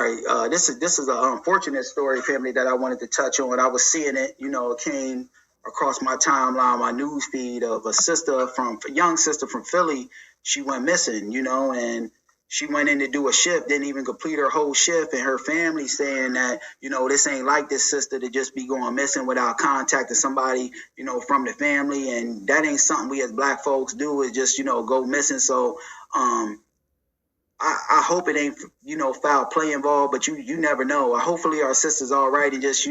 sorry. This is an unfortunate story, family, that I wanted to touch on. I was seeing it, it came across my timeline, my news feed of a young sister from Philly. She went missing, and she went in to do a shift, didn't even complete her whole shift, and her family saying that, this ain't like this sister to just be going missing without contacting somebody, from the family. And that ain't something we as Black folks do, is just, go missing. So, I hope it ain't, foul play involved, but you never know. Hopefully our sister's all right and just,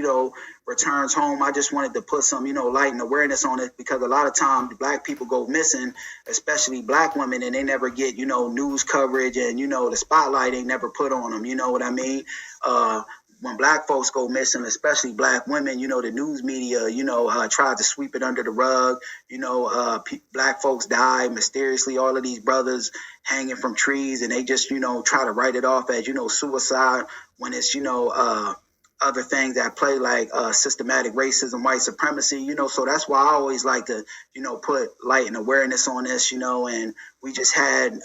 returns home. I just wanted to put some, light and awareness on it, because a lot of times Black people go missing, especially Black women, and they never get, news coverage, and, the spotlight ain't never put on them. You know what I mean? When Black folks go missing, especially Black women, the news media, tried to sweep it under the rug. Black folks die mysteriously. All of these brothers hanging from trees, and they just, try to write it off as, suicide, when it's, other things that play, like systematic racism, white supremacy, so that's why I always like to, put light and awareness on this, and we just had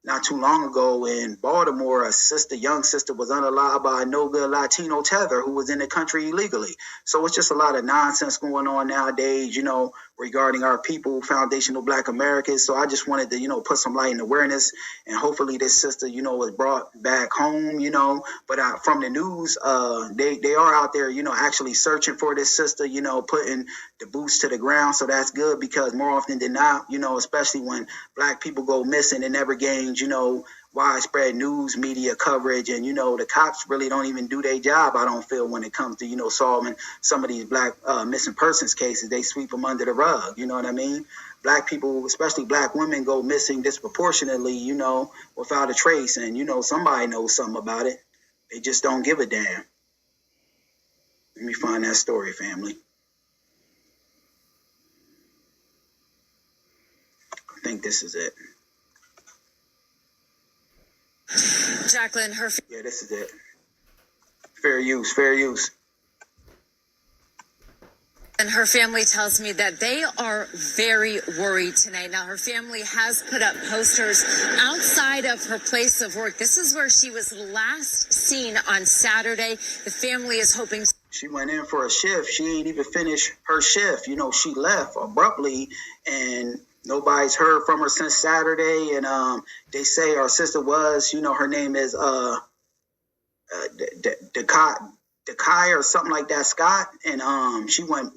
not too long ago in Baltimore, a young sister was unalived by a no good Latino tether who was in the country illegally. So it's just a lot of nonsense going on nowadays, regarding our people, foundational Black Americans. So I just wanted to, put some light and awareness, and hopefully this sister, was brought back home, but from the news, they are out there, actually searching for this sister, putting the boots to the ground. So that's good, because more often than not, especially when Black people go missing, it never gains, widespread news media coverage. And, the cops really don't even do their job, I don't feel, when it comes to, solving some of these Black missing persons cases. They sweep them under the rug. You know what I mean? Black people, especially Black women, go missing disproportionately, without a trace. And, somebody knows something about it. They just don't give a damn. Let me find that story, family. I think this is it. Jacqueline, yeah, this is it. Fair use. And her family tells me that they are very worried tonight. Now, her family has put up posters outside of her place of work. This is where she was last seen on Saturday. The family is hoping. She went in for a shift. She ain't even finished her shift. She left abruptly, and nobody's heard from her since Saturday. And they say our sister was, her name is Dekai or something like that, Scott. And she went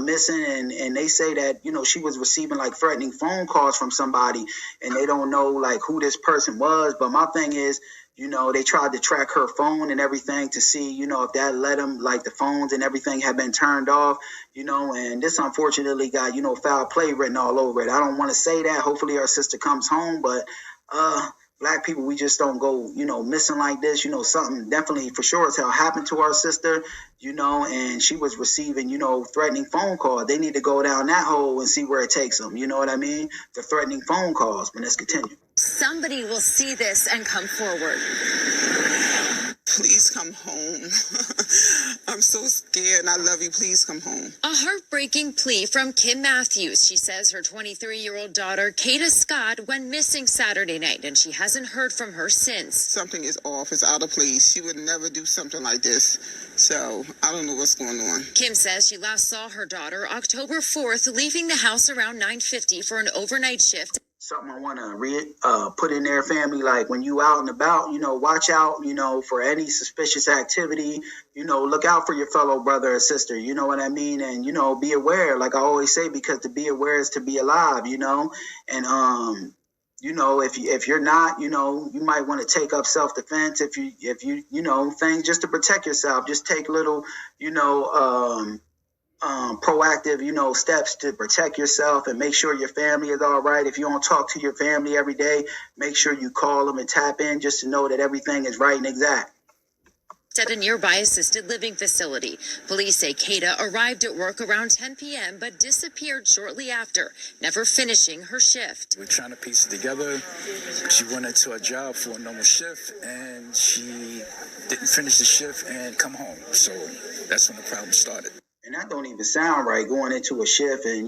missing, and they say that, she was receiving like threatening phone calls from somebody, and they don't know like who this person was. But my thing is, they tried to track her phone and everything to see, if that let them, like the phones and everything had been turned off, and this unfortunately got, foul play written all over it. I don't want to say that. Hopefully our sister comes home, but Black people, we just don't go, missing like this. Something definitely for sure as hell happened to our sister, and she was receiving, threatening phone calls. They need to go down that hole and see where it takes them. You know what I mean? The threatening phone calls. But let's continue. Somebody will see this and come forward. Please come home. I'm so scared and I love you. Please come home. A heartbreaking plea from Kim Matthews. She says her 23-year-old daughter, Kada Scott, went missing Saturday night, and she hasn't heard from her since. Something is off. It's out of place. She would never do something like this. So I don't know what's going on. Kim says she last saw her daughter October 4th, leaving the house around 9:50 for an overnight shift. Something I want to put in there, family, like when you out and about, watch out, for any suspicious activity, look out for your fellow brother or sister, you know what I mean? And, be aware, like I always say, because to be aware is to be alive, and, if you're not, you might want to take up self-defense. If you, things just to protect yourself, just take little, proactive, steps to protect yourself and make sure your family is all right. If you don't talk to your family every day, make sure you call them and tap in just to know that everything is right and exact. At a nearby assisted living facility. Police say Kada arrived at work around 10 p.m. but disappeared shortly after, never finishing her shift. We're trying to piece it together. She went into a job for a normal shift and she didn't finish the shift and come home. So that's when the problem started. And that don't even sound right, going into a shift and,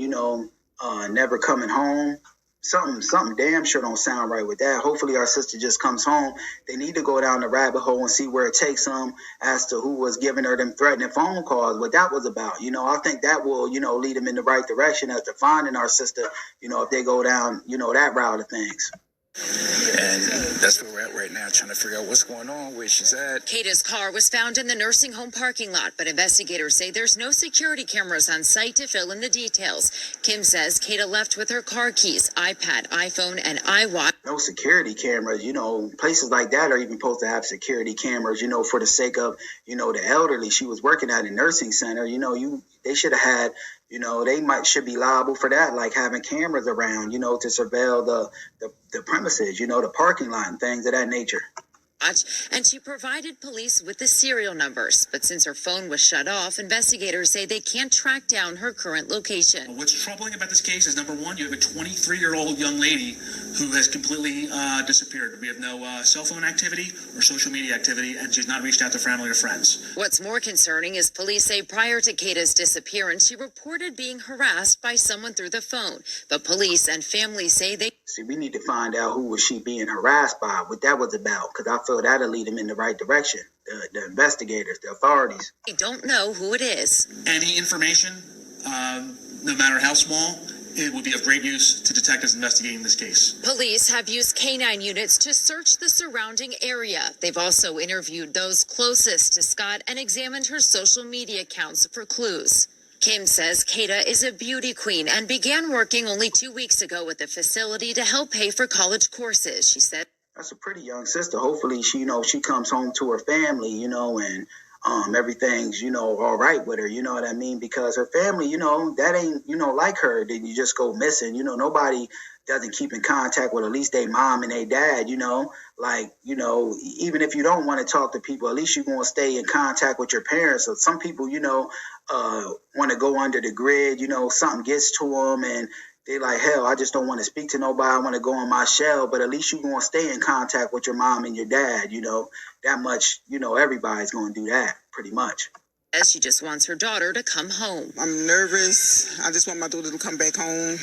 never coming home. something damn sure don't sound right with that. Hopefully our sister just comes home. They need to go down the rabbit hole and see where it takes them as to who was giving her them threatening phone calls, what that was about. I think that will, lead them in the right direction as to finding our sister, if they go down, that route of things. And that's where we're at right now, trying to figure out what's going on, where she's at. Kata's car was found in the nursing home parking lot, but investigators say there's no security cameras on site to fill in the details. Kim says Kata left with her car keys, iPad, iPhone, and iWatch. No security cameras, places like that are even supposed to have security cameras, for the sake of, the elderly. She was working at a nursing center, they should have had, they should be liable for that, like having cameras around, to surveil the premises, the parking lot and things of that nature. And she provided police with the serial numbers. But since her phone was shut off, investigators say they can't track down her current location. What's troubling about this case is, number one, you have a 23-year-old young lady who has completely disappeared. We have no cell phone activity or social media activity, and she's not reached out to family or friends. What's more concerning is police say prior to Kata's disappearance, she reported being harassed by someone through the phone. But police and family say we need to find out who was she being harassed by, what that was about, because I feel that'll lead them in the right direction. The investigators, the authorities. They don't know who it is. Any information, no matter how small, it would be of great use to detectives investigating this case. Police have used canine units to search the surrounding area. They've also interviewed those closest to Scott and examined her social media accounts for clues. Kim says Kata is a beauty queen and began working only 2 weeks ago with the facility to help pay for college courses. She said, "That's a pretty young sister. Hopefully she, she comes home to her family, and everything's, all right with her, you know what I mean? Because her family, that ain't, like her, then you just go missing. Nobody doesn't keep in contact with at least their mom and their dad, even if you don't want to talk to people, at least you're going to stay in contact with your parents. So some people, want to go under the grid, something gets to them and they like, hell, I just don't want to speak to nobody. I want to go in my shell, but at least you're going to stay in contact with your mom and your dad, that much, everybody's going to do that pretty much. She just wants her daughter to come home. I'm nervous. I just want my daughter to come back home.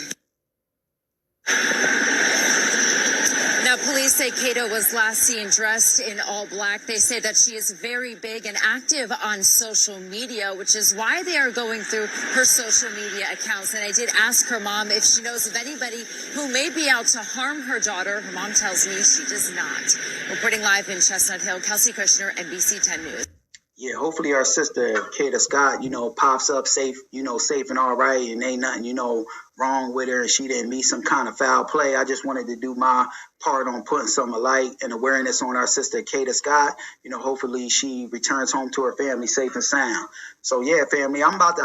Now, police say Kata was last seen dressed in all black. They say that she is very big and active on social media, which is why they are going through her social media accounts. And I did ask her mom if she knows of anybody who may be out to harm her daughter. Her mom tells me she does not. Reporting live in Chestnut Hill, Kelsey Kushner, NBC 10 News. Yeah, hopefully our sister Kada Scott, pops up safe, safe and all right, and ain't nothing, wrong with her, and she didn't meet some kind of foul play. I just wanted to do my part on putting some light and awareness on our sister Kada Scott. Hopefully she returns home to her family safe and sound. So yeah, family, I'm about to